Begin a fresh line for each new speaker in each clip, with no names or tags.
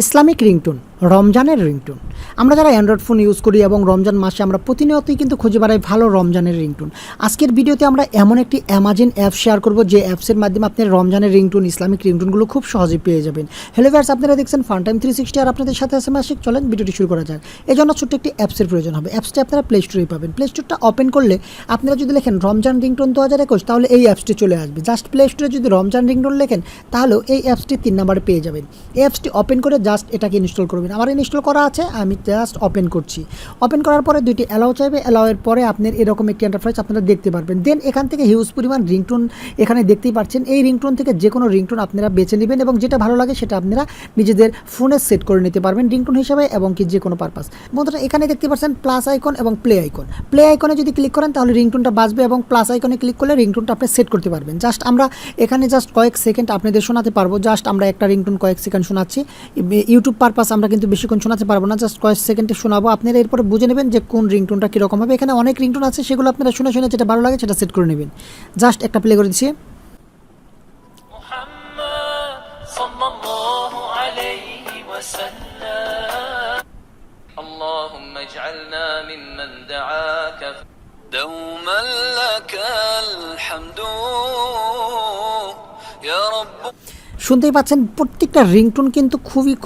Islamic ringtone, রমজানের ringtone. আমরা যারা অ্যান্ড্রয়েড ফোন ইউজ করি এবং রমজান মাসে আমরা প্রতিনিয়তই কিন্তু খুঁজে বেড়াই ভালো রমজানের রিংটোন। আজকের ভিডিওতে আমরা এমন একটি অ্যামাজন অ্যাপ শেয়ার করব যে অ্যাপসের মাধ্যমে আপনি রমজানের রিংটোন, ইসলামিক রিংটোনগুলো খুব সহজেই পেয়ে যাবেন। হ্যালো ভিউয়ার্স, আপনারা দেখছেন ফান টাইম 360 আর আপনাদের সাথে আছে মাসিক। চলেন ভিডিওটি শুরু করা যাক। এই জন্য ছোট্ট একটি অ্যাপসের প্রয়োজন হবে। অ্যাপসটি আপনারা প্লে স্টোরেই পাবেন। প্লে স্টোরটা ওপেন করলে আপনারা যদি লেখেন রমজান রিংটোন 2021 তাহলে এই অ্যাপসটি চলে আসবে। জাস্ট প্লে স্টোরে যদি রমজান রিংটোন লেখেন তাহলেও এই অ্যাপসটি 3 নম্বরে পেয়ে যাবেন। এই অ্যাপসটি ওপেন করে জাস্ট এটাকে ইনস্টল করবেন। আমার ইনস্টল করা আছে, আমি জাস্ট ওপেন করছি। ওপেন করার পরে দুইটি অ্যালাউ চাইবে। অ্যালাউয়ের পরে আপনার এরকম একটি ইন্টারফেস আপনারা দেখতে পারবেন। দেন এখান থেকে হিউজ পরিমাণ রিংটোন এখানে দেখতেই পাচ্ছেন। এই রিংটোন থেকে যে কোনো রিংটোন আপনারা বেছে নেবেন এবং যেটা ভালো লাগে সেটা আপনারা নিজেদের ফোনে সেট করে নিতে পারবেন রিংটোন হিসাবে এবং কি যে কোনো পারপাস। বন্ধুরা, এখানে দেখতে পাচ্ছেন প্লাস আইকন এবং প্লে আইকন। প্লে আইকনে যদি ক্লিক করেন তাহলে রিংটোনটা বাজবে এবং প্লাস আইকনে ক্লিক করলে রিংটোনটা আপনি সেট করতে পারবেন। জাস্ট আমরা এখানে জাস্ট কয়েক সেকেন্ড আপনাদের শোনাতে পারবো। জাস্ট আমরা একটা রিংটোন কয়েক সেকেন্ড শোনাচ্ছি। ইউটিউব পারপাস আমরা কিন্তু বেশিক্ষণ শোনাতে পারবো না, জাস্ট কয়েক সেকেন্ডে শোনাবো। আপনারা এরপরে বুঝে নেবেন যে কোন রিংটোনটা কীরকম হবে। এখানে অনেক রিংটোন আছে, সেগুলো আপনারা শুনে শুনে যেটা ভালো লাগে সেটা সেট করে নেবেন। জাস্ট একটা প্লে করে দিচ্ছি।
اللهم اجعلنا ممن دعاك دوما لك الحمد يا رب।
শুনতেই পাচ্ছেন প্রত্যেকটা রিংটোন কিন্তু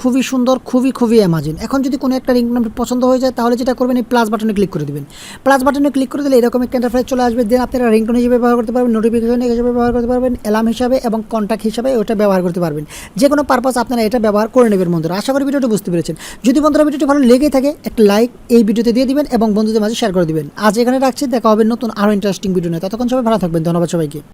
খুবই সুন্দর, খুবই অ্যামাজন। এখন যদি কোনো একটা রিংটোন আপনার পছন্দ হয়ে যায় তাহলে যেটা করবেন এই প্লাস বাটনে ক্লিক করে দেবেন। প্লাস বাটনে ক্লিক করে দিলে এরকম একটা ইন্টারফেস চলে আসবে। দেন আপনারা রিংটোন হিসেবে ব্যবহার করতে পারবেন, নোটিফিকেশন হিসেবে ব্যবহার করতে পারবেন, অ্যালার্ম হিসাবে এবং কন্ট্যাক্ট হিসাবে ওটা ব্যবহার করতে পারবেন। যে কোনো পারপাস আপনারা এটা ব্যবহার করে নেবেন। বন্ধুরা, আশা করি ভিডিওটি বুঝতে পেরেছেন। যদি বন্ধুরা ভিডিওটি ভালো লেগে থাকে একটা লাইক এই ভিডিওতে দিয়ে দিবেন এবং বন্ধুদের মাঝে শেয়ার করে দিবেন। আজ এখানে রাখছি, দেখা হবে নতুন আরও ইন্টারেস্টিং ভিডিও নিয়ে। ততক্ষণ সবাই ভালো থাকবেন। ধন্যবাদ সবাইকে।